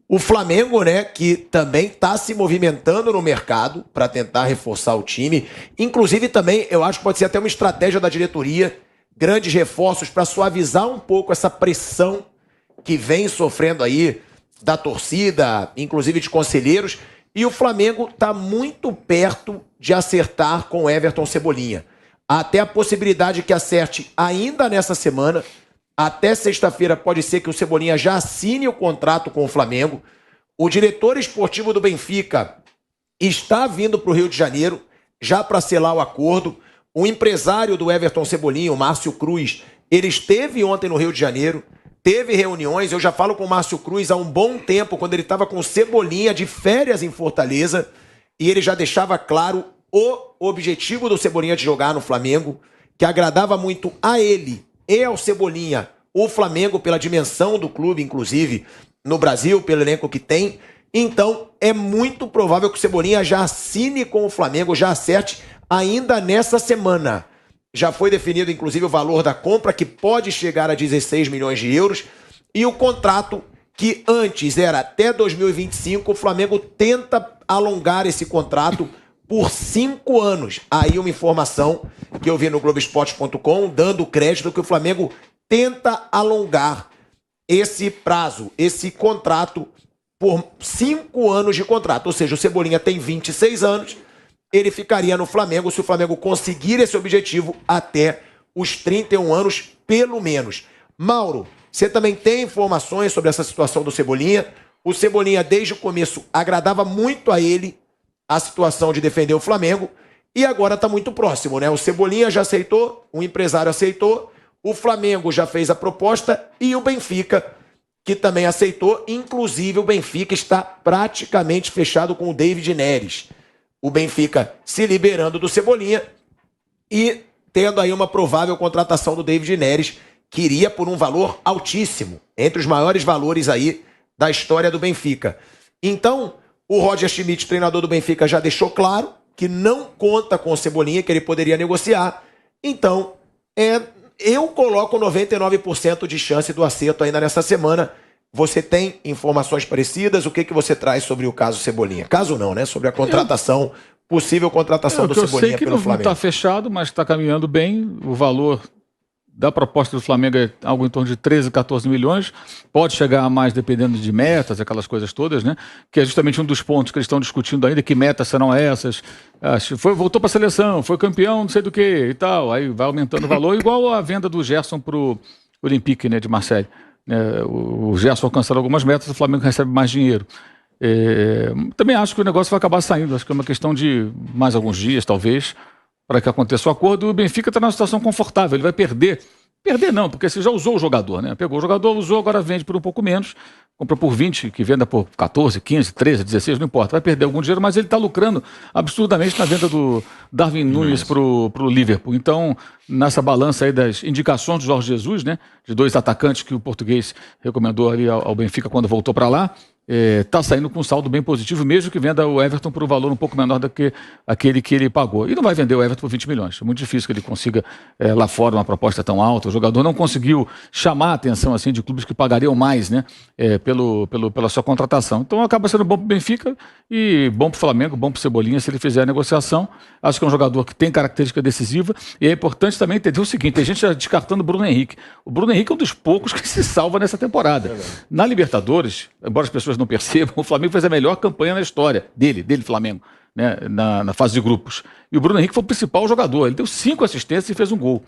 O Flamengo, né, que também está se movimentando no mercado para tentar reforçar o time. Inclusive também, eu acho que pode ser até uma estratégia da diretoria, grandes reforços para suavizar um pouco essa pressão que vem sofrendo aí da torcida, inclusive de conselheiros. E o Flamengo está muito perto de acertar com o Everton Cebolinha. Há até a possibilidade que acerte ainda nessa semana. Até sexta-feira pode ser que o Cebolinha já assine o contrato com o Flamengo. O diretor esportivo do Benfica está vindo para o Rio de Janeiro já para selar o acordo. O empresário do Everton Cebolinha, o Márcio Cruz, ele esteve ontem no Rio de Janeiro, teve reuniões. Eu já falo com o Márcio Cruz há um bom tempo, quando ele estava com o Cebolinha de férias em Fortaleza, e ele já deixava claro o objetivo do Cebolinha de jogar no Flamengo, que agradava muito a ele e ao Cebolinha, o Flamengo, pela dimensão do clube, inclusive, no Brasil, pelo elenco que tem. Então, é muito provável que o Cebolinha já assine com o Flamengo, já acerte ainda nessa semana. Já foi definido, inclusive, o valor da compra, que pode chegar a 16 milhões de euros. E o contrato, que antes era até 2025, o Flamengo tenta alongar esse contrato por 5 anos. Aí uma informação que eu vi no Globoesporte.com, dando crédito que o Flamengo tenta alongar esse prazo, esse contrato, por 5 anos de contrato. Ou seja, o Cebolinha tem 26 anos, ele ficaria no Flamengo, se o Flamengo conseguir esse objetivo, até os 31 anos, pelo menos. Mauro, você também tem informações sobre essa situação do Cebolinha? O Cebolinha, desde o começo, agradava muito a ele a situação de defender o Flamengo, e agora está muito próximo, né? O Cebolinha já aceitou, o empresário aceitou, o Flamengo já fez a proposta e o Benfica, que também aceitou. Inclusive, o Benfica está praticamente fechado com o David Neres. O Benfica se liberando do Cebolinha e tendo aí uma provável contratação do David Neres, que iria por um valor altíssimo, entre os maiores valores aí da história do Benfica. Então, o Roger Schmidt, treinador do Benfica, já deixou claro que não conta com o Cebolinha, que ele poderia negociar. Então, eu coloco 99% de chance do acerto ainda nessa semana. Você tem informações parecidas? O que você traz sobre o caso Cebolinha? Caso não, né? Sobre a contratação, possível contratação do Cebolinha pelo Flamengo. Eu sei que não está fechado, mas está caminhando bem. O valor da proposta do Flamengo é algo em torno de 13, 14 milhões. Pode chegar a mais dependendo de metas, aquelas coisas todas, né? Que é justamente um dos pontos que eles estão discutindo ainda, que metas serão essas. Voltou para a seleção, foi campeão, não sei do que e tal. Aí vai aumentando o valor, igual a venda do Gerson para o Olympique, né, de Marseille. O Gerson alcançando algumas metas, o Flamengo recebe mais dinheiro. Também acho que o negócio vai acabar saindo. Acho que é uma questão de mais alguns dias, talvez, para que aconteça o acordo. O Benfica está numa situação confortável, ele vai perder. Perder não, porque você já usou o jogador, né? Pegou o jogador, usou, agora vende por um pouco menos, compra por 20, que venda por 14, 15, 13, 16, não importa. Vai perder algum dinheiro, mas ele está lucrando absurdamente na venda do Darwin Núñez para o Liverpool. Então, nessa balança aí das indicações do Jorge Jesus, né? De 2 atacantes que o português recomendou ali ao Benfica quando voltou para lá, está saindo com um saldo bem positivo, mesmo que venda o Everton por um valor um pouco menor do que aquele que ele pagou. E não vai vender o Everton por 20 milhões. É muito difícil que ele consiga lá fora uma proposta tão alta. O jogador não conseguiu chamar a atenção assim, de clubes que pagariam mais, né, pela sua contratação. Então acaba sendo bom para o Benfica e bom para o Flamengo, bom para o Cebolinha se ele fizer a negociação. Acho que é um jogador que tem característica decisiva e é importante também entender o seguinte, tem gente já descartando o Bruno Henrique. O Bruno Henrique é um dos poucos que se salva nessa temporada. Na Libertadores, embora as pessoas não percebam, o Flamengo fez a melhor campanha na história dele Flamengo, né, na fase de grupos. E o Bruno Henrique foi o principal jogador. Ele deu 5 assistências e fez um gol.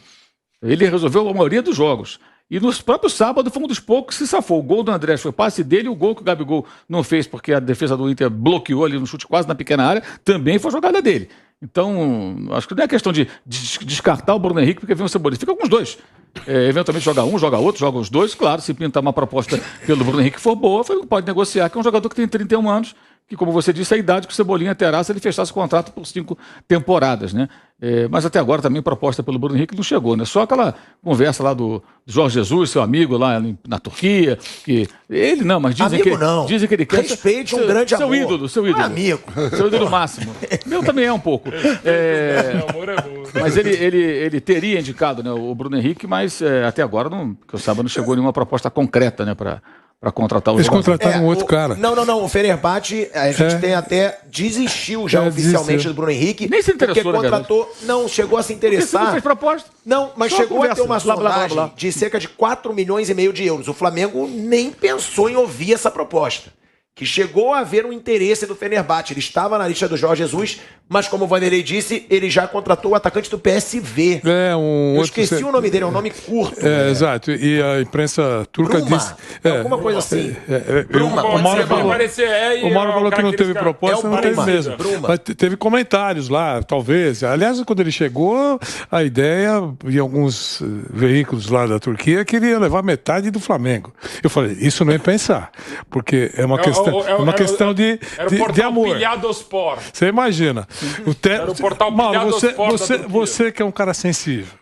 Ele resolveu a maioria dos jogos. E no próprio sábado foi um dos poucos que se safou. O gol do Andrés foi passe dele, o gol que o Gabigol não fez porque a defesa do Inter bloqueou ali no chute quase na pequena área, também foi jogada dele. Então, acho que não é questão de descartar o Bruno Henrique porque vem o Cebolinha. Fica com os dois. Eventualmente joga um, joga outro, joga os dois. Claro, se pintar uma proposta pelo Bruno Henrique for boa, pode negociar, que é um jogador que tem 31 anos, que, como você disse, é a idade que o Cebolinha terá se ele fechasse o contrato por 5 temporadas, né? Mas até agora também proposta pelo Bruno Henrique não chegou, né? Só aquela conversa lá do Jorge Jesus, seu amigo lá na Turquia, que ele não, mas dizem amigo que não. Dizem que ele quer respeite um grande seu amor. Ídolo, seu ídolo. Amigo. Seu ídolo máximo. Meu também é um pouco. Amor é bom. Mas ele teria indicado, né, o Bruno Henrique, mas até agora, que eu saiba, não chegou nenhuma proposta concreta, né, para para contratar o Eles jogador. contrataram um outro cara. Não. O Fenerbahçe, a gente tem até desistiu já oficialmente desistiu. do Bruno Henrique. Nem se interessou, porque contratou. Não, chegou a se Porque você não interessar. fez proposta. Não, mas Só chegou conversa, a ter uma blá, blá, blá, sondagem blá. de cerca de 4,5 milhões de euros. O Flamengo nem pensou em ouvir essa proposta. Que chegou a haver um interesse do Fenerbahçe. Ele estava na lista do Jorge Jesus, mas como o Vanderlei disse, ele já contratou o atacante do PSV. Eu esqueci o nome dele, é um nome curto. Exato. E a imprensa turca Bruma, disse... alguma coisa assim. Bruma, Pode o Mauro ser, pode falou, parecer, o Mauro falou que não teve proposta, É o não teve Bruma, mesmo. Bruma. Mas teve comentários lá, talvez. Aliás, quando ele chegou, a ideia, em alguns veículos lá da Turquia, queria levar metade do Flamengo. Eu falei, isso não é pensar, porque é uma questão de amor. Pilhadospor. Você imagina. Era o portal Mauro, Pilhadospor da Turquia. você que é um cara sensível.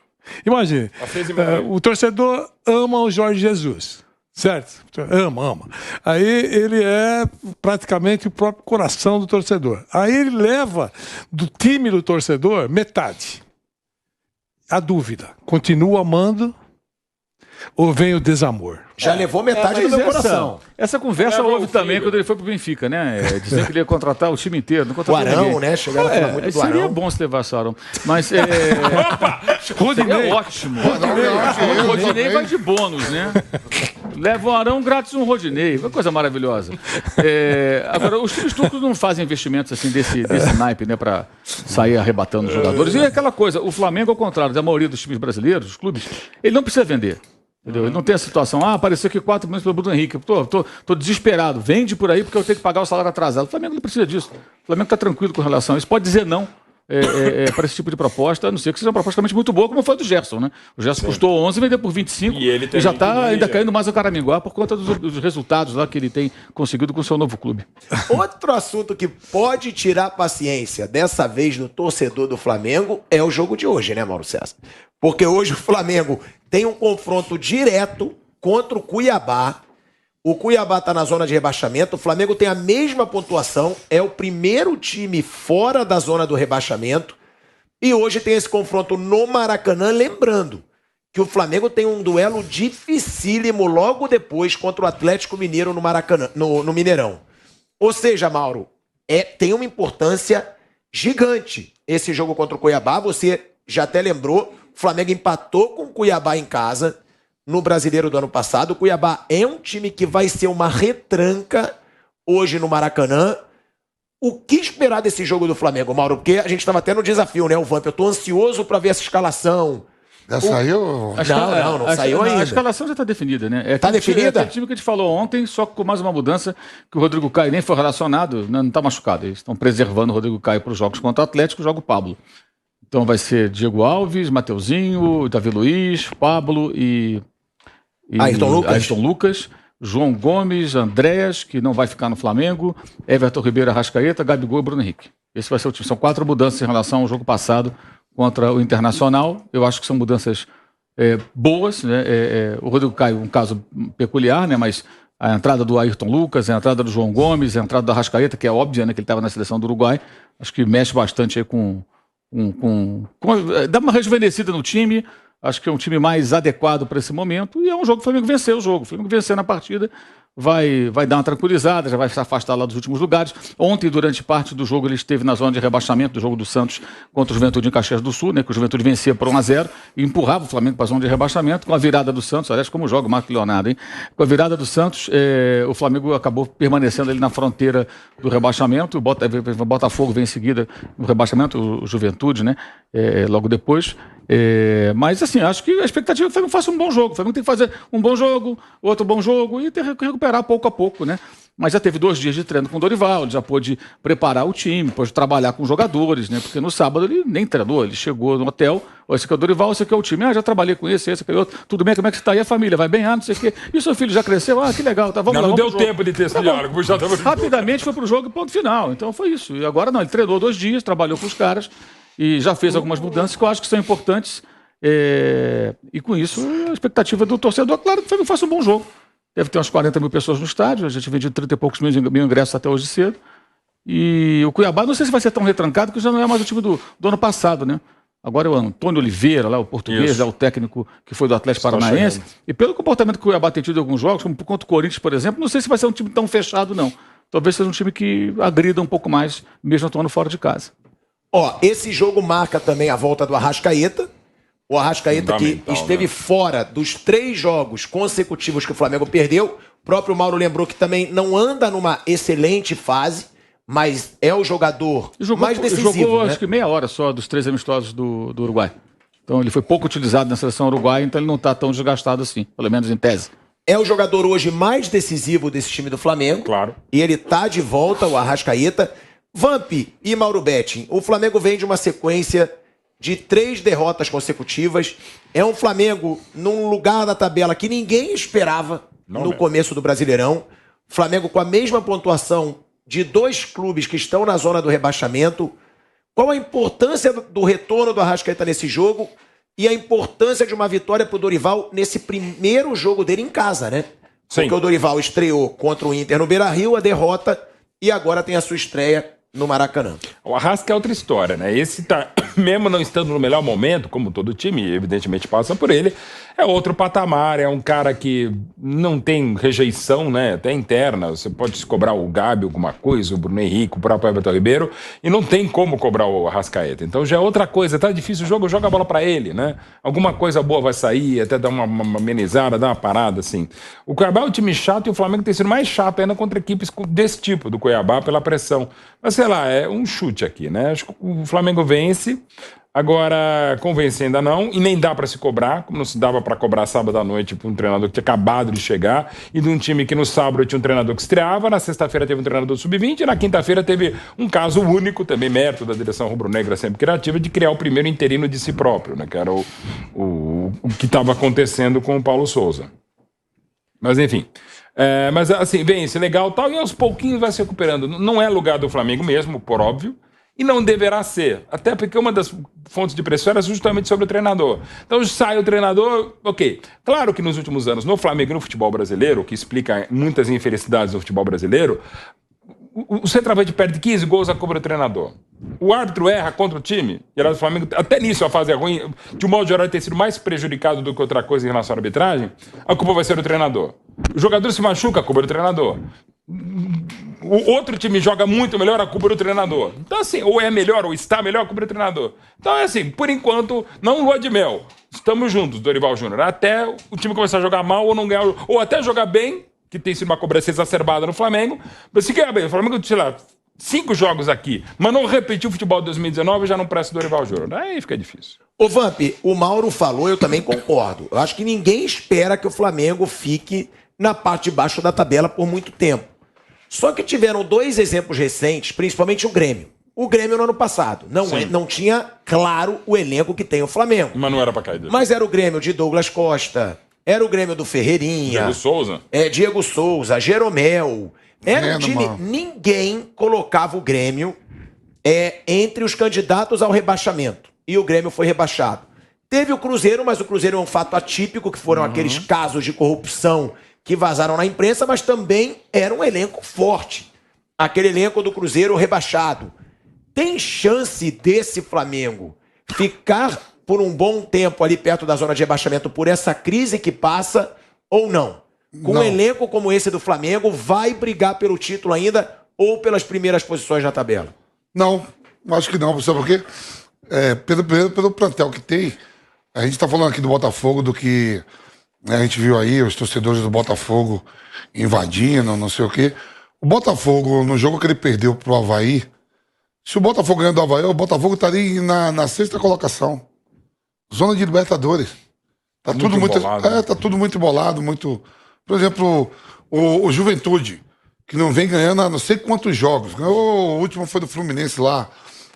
Imagine, Às 6h30. o torcedor ama o Jorge Jesus. Certo? Ama. Aí ele é praticamente o próprio coração do torcedor. Aí ele leva do time do torcedor metade. A dúvida, continua amando ou vem o desamor? Já levou metade do meu coração. Essa conversa houve também quando ele foi pro Benfica, né? Dizendo que ele ia contratar o time inteiro. Não O contratou Arão, ninguém. né? Chegaram a falar muito do Seria Arão. bom se levasse o Arão. Mas seria ótimo. O Rodinei vai de bônus, né? Leva o Arão grátis um Rodinei. Uma coisa maravilhosa. Agora, os times turcos não fazem investimentos assim desse naipe, né? Pra sair arrebatando os jogadores. E aquela coisa, o Flamengo, ao contrário da maioria dos times brasileiros, dos clubes, ele não precisa vender. Entendeu? Ele não tem a situação, apareceu aqui 4 milhões pelo Bruno Henrique. Tô desesperado, vende por aí porque eu tenho que pagar o salário atrasado. O Flamengo não precisa disso. O Flamengo está tranquilo com relação a isso. Pode dizer não para esse tipo de proposta, a não ser que seja uma proposta realmente muito boa, como foi a do Gerson, né? O Gerson custou 11, vendeu por 25 E ele tem já muito está bem, ainda já. caindo mais a Caraminguá por conta dos resultados lá que ele tem conseguido com o seu novo clube. Outro assunto que pode tirar paciência, dessa vez do torcedor do Flamengo, é o jogo de hoje, né, Mauro César? Porque hoje o Flamengo tem um confronto direto contra o Cuiabá. O Cuiabá está na zona de rebaixamento, o Flamengo tem a mesma pontuação, é o primeiro time fora da zona do rebaixamento. E hoje tem esse confronto no Maracanã, lembrando que o Flamengo tem um duelo dificílimo logo depois contra o Atlético Mineiro no Maracanã, no Mineirão. Ou seja, Mauro, tem uma importância gigante esse jogo contra o Cuiabá. Você já até lembrou, o Flamengo empatou com o Cuiabá em casa no Brasileiro do ano passado. O Cuiabá é um time que vai ser uma retranca hoje no Maracanã. O que esperar desse jogo do Flamengo, Mauro? Porque a gente estava até no desafio, né, o Vamp? Eu tô ansioso para ver essa escalação. Já saiu? Não saiu ainda. A escalação já está definida, né? Tá definida? É aquele time que a gente falou ontem, só com mais uma mudança, que o Rodrigo Caio nem foi relacionado, não está machucado. Eles estão preservando o Rodrigo Caio para os jogos contra o Atlético, joga o Pablo. Então vai ser Diego Alves, Mateuzinho, Davi Luiz, Pablo e Ayrton Lucas, João Gomes, Andréas, que não vai ficar no Flamengo, Everton Ribeiro, Arrascaeta, Gabigol e Bruno Henrique. Esse vai ser o time. São 4 mudanças em relação ao jogo passado contra o Internacional. Eu acho que são mudanças boas, né? O Rodrigo Caio, um caso peculiar, né? Mas a entrada do Ayrton Lucas, a entrada do João Gomes, a entrada do Arrascaeta, que é óbvia, né? Que ele estava na seleção do Uruguai, acho que mexe bastante aí dá uma rejuvenescida no time. Acho que é um time mais adequado para esse momento. E é um jogo que o Flamengo venceu o jogo. O Flamengo venceu na partida, vai dar uma tranquilizada, já vai se afastar lá dos últimos lugares. Ontem, durante parte do jogo, ele esteve na zona de rebaixamento do jogo do Santos contra o Juventude em Caxias do Sul, né, que o Juventude vencia por 1-0 e empurrava o Flamengo para a zona de rebaixamento. Com a virada do Santos, aliás, como joga o Marco Leonardo, hein? Com a virada do Santos, o Flamengo acabou permanecendo ali na fronteira do rebaixamento. O Botafogo vem em seguida no rebaixamento, o Juventude, né, logo depois. Mas assim, acho que a expectativa é que o Flamengo faça um bom jogo. O Flamengo tem que fazer um bom jogo, outro bom jogo e ter que recuperar pouco a pouco, né? Mas já teve 2 dias de treino com o Dorival, ele já pôde preparar o time, pôde trabalhar com os jogadores, né? Porque no sábado ele nem treinou, ele chegou no hotel, esse aqui é o Dorival, esse aqui é o time, já trabalhei com esse aqui é outro, tudo bem, como é que você tá aí? A família vai bem? Não sei o quê. E o seu filho já cresceu? Que legal, tá, vamos lá. Não vamos deu tempo de ter esse diálogo. Rapidamente foi pro jogo e ponto final. Então foi isso. E agora não, ele treinou 2 dias, trabalhou com os caras e já fez algumas mudanças que eu acho que são importantes. E com isso, a expectativa do torcedor, claro, que o Flamengo faça um bom jogo. Deve ter umas 40 mil pessoas no estádio, a gente vendeu 30 e poucos mil ingressos até hoje cedo. E o Cuiabá, não sei se vai ser tão retrancado, que já não é mais o time do ano passado, né? Agora é o Antônio Oliveira, lá, o português, Isso. é o técnico que foi do Atlético Está Paranaense. chegando. E pelo comportamento que o Cuiabá tem tido em alguns jogos, como contra o Corinthians, por exemplo, não sei se vai ser um time tão fechado, não. Talvez seja um time que agrida um pouco mais, mesmo atuando fora de casa. Ó, esse jogo marca também a volta do Arrascaeta. O Arrascaeta que Fundamental, esteve né? fora dos 3 jogos consecutivos que o Flamengo perdeu. O próprio Mauro lembrou que também não anda numa excelente fase, mas é o jogador mais decisivo. Jogou, né? acho que meia hora só dos 3 amistosos do Uruguai. Então ele foi pouco utilizado na seleção uruguaia, então ele não está tão desgastado assim, pelo menos em tese. É o jogador hoje mais decisivo desse time do Flamengo. Claro. E ele tá de volta, o Arrascaeta. Vamp e Mauro Betting. O Flamengo vem de uma sequência de 3 derrotas consecutivas. É um Flamengo num lugar da tabela que ninguém esperava no começo do Brasileirão. Flamengo com a mesma pontuação de 2 clubes que estão na zona do rebaixamento. Qual a importância do retorno do Arrascaeta nesse jogo e a importância de uma vitória pro Dorival nesse primeiro jogo dele em casa, né? Sim. Porque o Dorival estreou contra o Inter no Beira-Rio, a derrota, e agora tem a sua estreia no Maracanã. O Arrasca é outra história, né? Esse tá, mesmo não estando no melhor momento, como todo time, evidentemente passa por ele, é outro patamar, é um cara que não tem rejeição, né? Até interna. Você pode se cobrar o Gabi alguma coisa, o Bruno Henrique, o próprio Everton Ribeiro, e não tem como cobrar o Arrascaeta. Então já é outra coisa, tá difícil o jogo, joga a bola pra ele, né? Alguma coisa boa vai sair, até dar uma amenizada, dar uma parada, assim. O Cuiabá é um time chato e o Flamengo tem sido mais chato ainda contra equipes desse tipo, do Cuiabá, pela pressão. Mas sei lá, é um chute aqui, né? Acho que o Flamengo vence. Agora, convence ainda não, e nem dá pra se cobrar, como não se dava pra cobrar sábado à noite para um treinador que tinha acabado de chegar, e de um time que no sábado tinha um treinador que estreava, na sexta-feira teve um treinador sub-20, e na quinta-feira teve um caso único, também mérito da direção rubro-negra sempre criativa, de criar o primeiro interino de si próprio, né, que era o que estava acontecendo com o Paulo Souza. Mas enfim... mas assim, vence, legal tal, e aos pouquinhos vai se recuperando. Não é lugar do Flamengo mesmo, por óbvio, e não deverá ser. Até porque uma das fontes de pressão era justamente sobre o treinador. Então sai o treinador, ok. Claro que nos últimos anos, no Flamengo e no futebol brasileiro, o que explica muitas infelicidades do futebol brasileiro, o centroavante perde 15 gols, a culpa do treinador. O árbitro erra contra o time, e o Flamengo, até nisso a fase é ruim, de um modo geral ter sido mais prejudicado do que outra coisa em relação à arbitragem, a culpa vai ser do treinador. O jogador se machuca, a culpa é do treinador. O outro time joga muito melhor, a culpa é do treinador. Então assim, ou é melhor, ou está melhor, a culpa é do treinador. Então é assim, por enquanto, não lua de mel. Estamos juntos, Dorival Júnior, até o time começar a jogar mal ou não ganhar, ou até jogar bem, que tem sido uma cobrança exacerbada no Flamengo, mas se ganhar bem, o Flamengo, sei lá, 5 jogos aqui, mas não repetiu o futebol de 2019, já não presta o Dorival Júnior. Aí fica difícil. Ô Vamp, o Mauro falou, eu também concordo. Eu acho que ninguém espera que o Flamengo fique na parte de baixo da tabela por muito tempo. Só que tiveram 2 exemplos recentes, principalmente o Grêmio. O Grêmio no ano passado não tinha, claro, o elenco que tem o Flamengo. Mas não era pra cair dele. Mas era o Grêmio de Douglas Costa, era o Grêmio do Ferreirinha. Diego Souza. Diego Souza, Jeromel. Era um time, mano. ninguém colocava o Grêmio entre os candidatos ao rebaixamento. E o Grêmio foi rebaixado. Teve o Cruzeiro, mas o Cruzeiro é um fato atípico, que foram aqueles casos de corrupção que vazaram na imprensa, mas também era um elenco forte. Aquele elenco do Cruzeiro rebaixado. Tem chance desse Flamengo ficar por um bom tempo ali perto da zona de rebaixamento por essa crise que passa ou não? Com Não. um elenco como esse do Flamengo, vai brigar pelo título ainda ou pelas primeiras posições na tabela? Não, acho que não. Sabe por quê? Pelo plantel que tem, a gente está falando aqui do Botafogo, do que a gente viu aí, os torcedores do Botafogo invadindo, não sei o quê. O Botafogo, no jogo que ele perdeu pro Avaí, se o Botafogo ganhar do Avaí, o Botafogo estaria na 6ª colocação. Zona de Libertadores. Tá Muito tudo muito. embolado, né? Tá tudo muito embolado, muito. Por exemplo, o Juventude, que não vem ganhando há não sei quantos jogos. Ganhou, o último foi do Fluminense lá,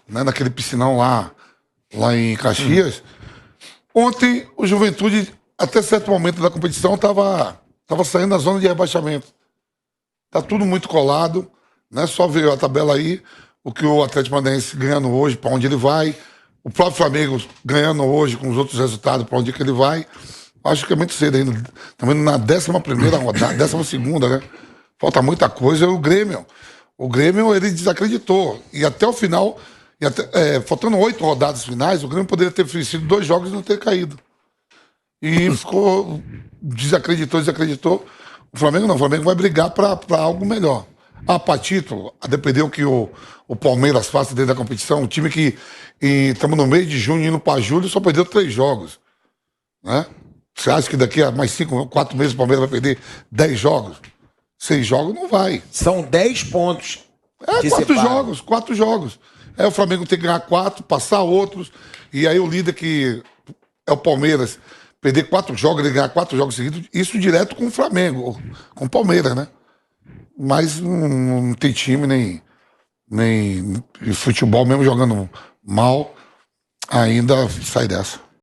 né, naquele piscinão lá em Caxias. Ontem, o Juventude, até certo momento da competição, tava saindo da zona de rebaixamento. Tá tudo muito colado, né? Só ver a tabela aí, o que o Atlético Paranaense ganhando hoje, para onde ele vai. O próprio Flamengo ganhando hoje com os outros resultados, para onde que ele vai. Acho que é muito cedo ainda. Estamos indo na 11ª rodada, 12ª, né? Falta muita coisa. E o Grêmio, ele desacreditou. E até o final, E faltando 8 rodadas finais, o Grêmio poderia ter vencido 2 jogos e não ter caído. E ficou. Desacreditou. O Flamengo não. O Flamengo vai brigar para algo melhor. Para título, a depender do que o Palmeiras faça dentro da competição, um time que estamos no mês de junho, indo para julho, só perdeu 3 jogos. Né? Você acha que daqui a mais 4 meses o Palmeiras vai perder 10 jogos? 6 jogos não vai. São 10 pontos. 4 jogos. Aí o Flamengo tem que ganhar 4, passar outros, e aí o líder, que é o Palmeiras, perder 4 jogos, ele ganhar 4 jogos seguidos, isso direto com o Flamengo, com o Palmeiras, né? Mas não tem time, nem futebol, mesmo jogando mal, ainda sai dessa.